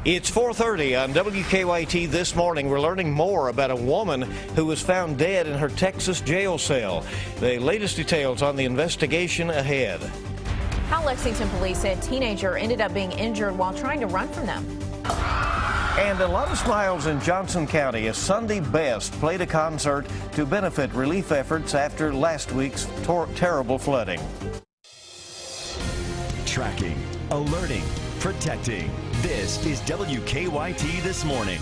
It's 4:30 on WKYT this morning. We're learning more about a woman who was found dead in her Texas jail cell. The latest details on the investigation ahead. How Lexington police said a teenager ended up being injured while trying to run from them. And a lot of smiles in Johnson County as Sunday Best played a concert to benefit relief efforts after last week's terrible flooding. Tracking, alerting, protecting. This is WKYT This Morning.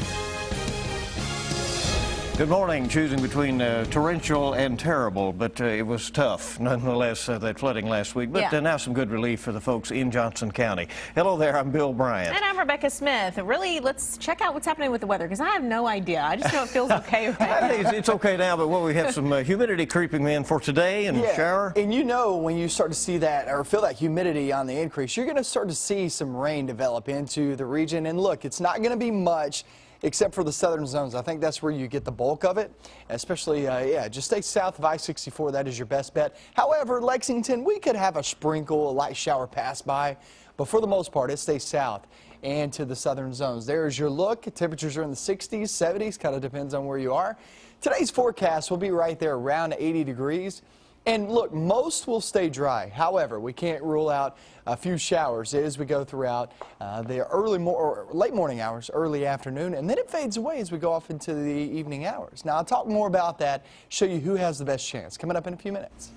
Good morning. Choosing between torrential and terrible, but it was tough nonetheless, that flooding last week. But now some good relief for the folks in Johnson County. Hello there, I'm Bill Bryant. And I'm Rebecca Smith. Really, let's check out what's happening with the weather, because I have no idea. I just know it feels okay right now. I think it's okay now, but we have some humidity creeping in for today and shower. And you know, when you start to see that or feel that humidity on the increase, you're going to start to see some rain develop into the region. And look, it's not going to be much, except for the southern zones. I think that's where you get the bulk of it, especially, just stay south of I-64. That is your best bet. However, Lexington, we could have a sprinkle, a light shower pass by, but for the most part, it stays south and to the southern zones. There's your look. Temperatures are in the 60s, 70s, kind of depends on where you are. Today's forecast will be right there around 80 degrees. And look, most will stay dry. However, we can't rule out a few showers as we go throughout the late morning hours, early afternoon, and then it fades away as we go off into the evening hours. Now, I'll talk more about that, show you who has the best chance, coming up in a few minutes.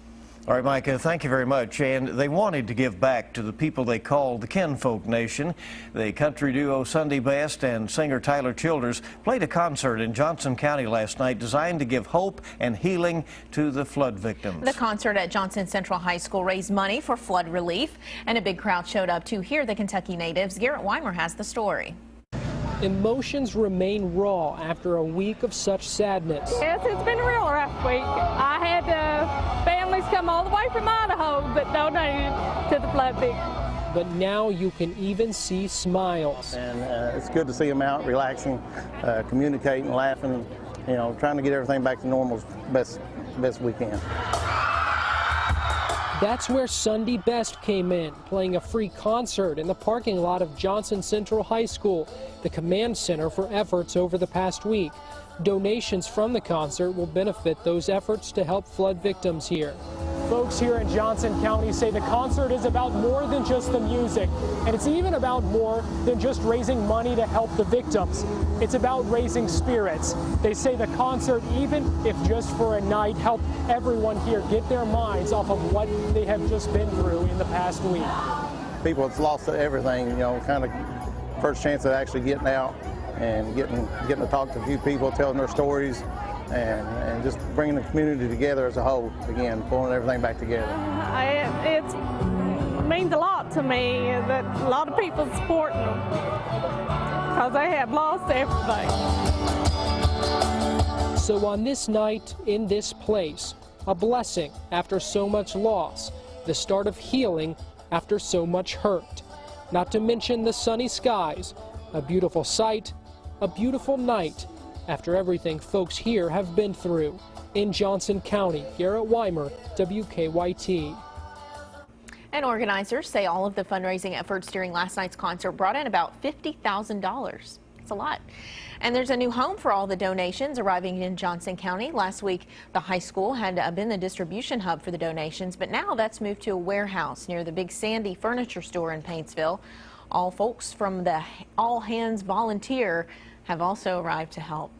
All right, Mike, thank you very much. And they wanted to give back to the people they called the Kinfolk Nation. The country duo Sunday Best and singer Tyler Childers played a concert in Johnson County last night designed to give hope and healing to the flood victims. The concert at Johnson Central High School raised money for flood relief, and a big crowd showed up to hear the Kentucky natives. Garrett Weimer has the story. Emotions remain raw after a week of such sadness. Yes, it's been a real rough week. I had families come all the way from Idaho that donated to the flood victims. But now you can even see smiles. And it's good to see them out relaxing, communicating, laughing, trying to get everything back to normal as best we can. That's where Sunday Best came in, playing a free concert in the parking lot of Johnson Central High School, the command center for efforts over the past week. Donations from the concert will benefit those efforts to help flood victims here. Folks here in Johnson County say the concert is about more than just the music, and it's even about more than just raising money to help the victims. It's about raising spirits. They say the concert, even if just for a night, helped everyone here get their minds off of what they have just been through in the past week. People have lost everything, kind of first chance of actually getting out and getting to talk to a few people, telling their stories, and just bringing the community together as a whole, again, pulling everything back together. It means a lot to me that a lot of people supporting them because they have lost everything. So on this night, in this place, a blessing after so much loss, the start of healing after so much hurt. Not to mention the sunny skies, a beautiful sight, a beautiful night, after everything folks here have been through. In Johnson County, Garrett Weimer, WKYT. And organizers say all of the fundraising efforts during last night's concert brought in about $50,000. It's a lot. And there's a new home for all the donations arriving in Johnson County. Last week, the high school had been the distribution hub for the donations, but now that's moved to a warehouse near the Big Sandy furniture store in Paintsville. All folks from the All Hands Volunteer have also arrived to help.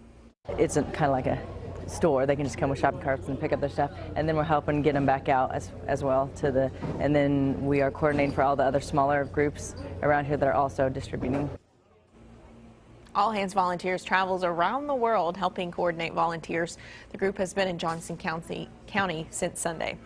It's kind of like a store. They can just come with shopping carts and pick up their stuff, and then we're helping get them back out as well and then we are coordinating for all the other smaller groups around here that are also distributing. All Hands Volunteers travels around the world helping coordinate volunteers. The group has been in Johnson County since Sunday.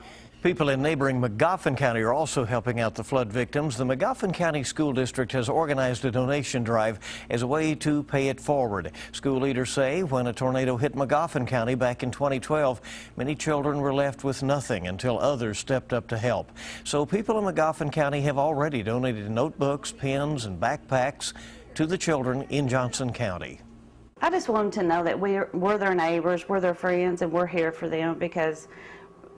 People in neighboring Magoffin County are also helping out the flood victims. The Magoffin County School District has organized a donation drive as a way to pay it forward. School leaders say when a tornado hit Magoffin County back in 2012, many children were left with nothing until others stepped up to help. So people in Magoffin County have already donated notebooks, pens, and backpacks to the children in Johnson County. I just want them to know that we're their neighbors, we're their friends, and we're here for them because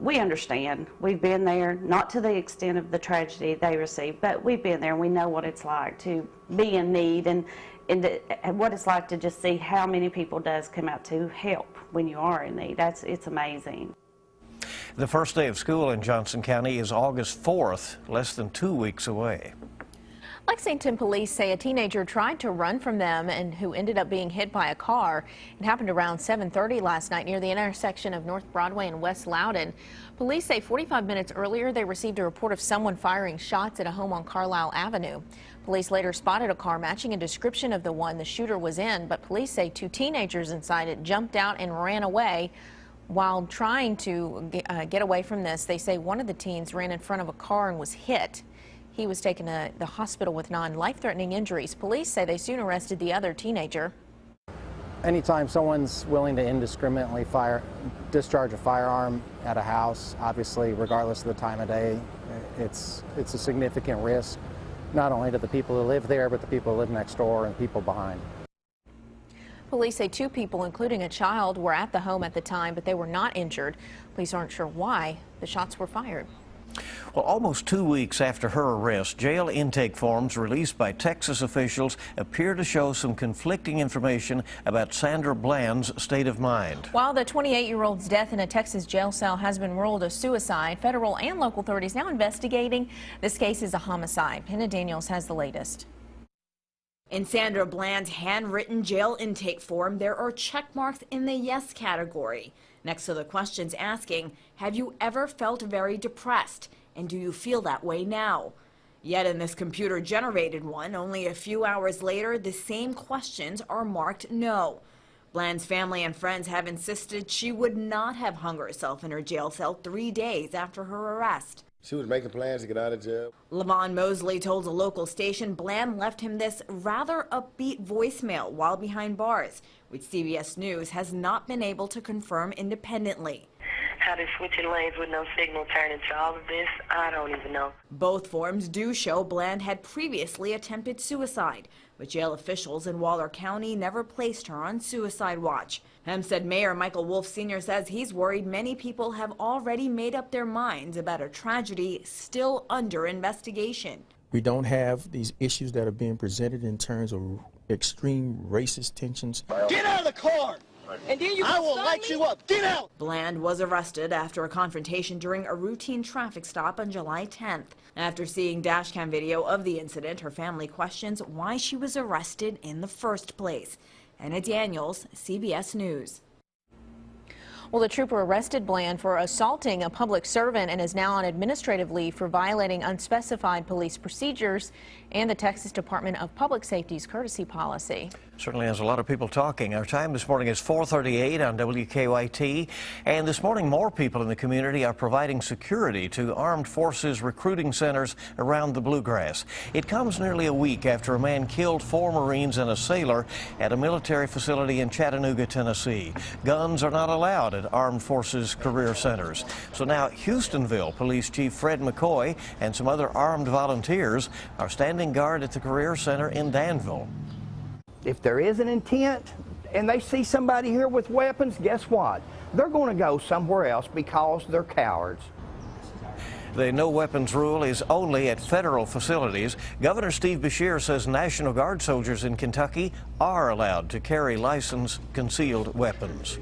We understand. We've been there, not to the extent of the tragedy they received, but we've been there and we know what it's like to be in need and what it's like to just see how many people does come out to help when you are in need. It's amazing. The first day of school in Johnson County is August 4th, less than 2 weeks away. Lexington police say a teenager tried to run from them and who ended up being hit by a car. It happened around 7:30 last night near the intersection of North Broadway and West Loudon. Police say 45 minutes earlier they received a report of someone firing shots at a home on Carlisle Avenue. Police later spotted a car matching a description of the one the shooter was in, but police say 2 teenagers inside it jumped out and ran away. While trying to get away from this, they say one of the teens ran in front of a car and was hit. He was taken to the hospital with non-life-threatening injuries. Police say they soon arrested the other teenager. Anytime someone's willing to indiscriminately discharge a firearm at a house, obviously, regardless of the time of day, it's a significant risk, not only to the people who live there, but the people who live next door and people behind. Police say 2 people, including a child, were at the home at the time, but they were not injured. Police aren't sure why the shots were fired. Well, almost 2 weeks after her arrest, jail intake forms released by Texas officials appear to show some conflicting information about Sandra Bland's state of mind. While the 28-year-old's death in a Texas jail cell has been ruled a suicide, federal and local authorities now investigating. This case is a homicide. Hannah Daniels has the latest. In Sandra Bland's handwritten jail intake form, there are check marks in the yes category. Next to the questions asking, have you ever felt very depressed? And do you feel that way now? Yet in this computer-generated one, only a few hours later, the same questions are marked no. Bland's family and friends have insisted she would not have hung herself in her jail cell 3 days after her arrest. She was making plans to get out of jail. Lavon Mosley told a local station Bland left him this rather upbeat voicemail while behind bars, which CBS News has not been able to confirm independently. How did switching lanes with no signal turn into all of this? I don't even know. Both forms do show Bland had previously attempted suicide, but jail officials in Waller County never placed her on suicide watch. Hempstead Mayor Michael Wolf Sr. says he's worried many people have already made up their minds about a tragedy still under investigation. We don't have these issues that are being presented in terms of extreme racist tensions. Get out of the car! And then I will light you up. Get out! Bland was arrested after a confrontation during a routine traffic stop on July 10th. After seeing dashcam video of the incident, her family questions why she was arrested in the first place. Anna Daniels, CBS News. Well, the trooper arrested Bland for assaulting a public servant and is now on administrative leave for violating unspecified police procedures and the Texas Department of Public Safety's courtesy policy. Certainly has a lot of people talking. Our time this morning is 4:38 on WKYT. And this morning, more people in the community are providing security to armed forces recruiting centers around the Bluegrass. It comes nearly a week after a man killed 4 Marines and a sailor at a military facility in Chattanooga, Tennessee. Guns are not allowed at armed forces career centers. So now Houstonville Police Chief Fred McCoy and some other armed volunteers are standing guard at the career center in Danville. If there is an intent and they see somebody here with weapons, guess what? They're going to go somewhere else because they're cowards. The no weapons rule is only at federal facilities. Governor Steve Beshear says National Guard soldiers in Kentucky are allowed to carry licensed concealed weapons.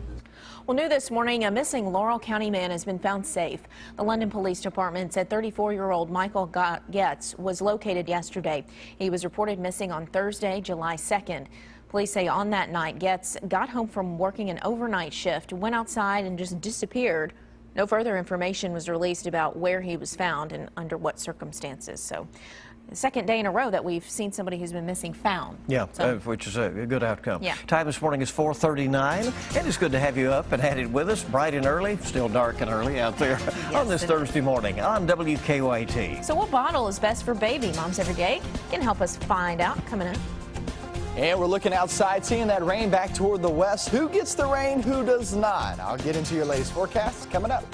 Well, new this morning, a missing Laurel County man has been found safe. The London Police Department said 34-year-old Michael Getz was located yesterday. He was reported missing on Thursday, July 2nd. Police say on that night, Getz got home from working an overnight shift, went outside and just disappeared. No further information was released about where he was found and under what circumstances. So, the second day in a row that we've seen somebody who's been missing found. Yeah, which is a good outcome. Yeah. Time this morning is 4:39, and it's good to have you up and at it with us, bright and early, still dark and early out there on this Thursday morning on WKYT. So what bottle is best for baby? Moms Every Day can help us find out coming up. And we're looking outside, seeing that rain back toward the west. Who gets the rain, who does not? I'll get into your latest forecast coming up.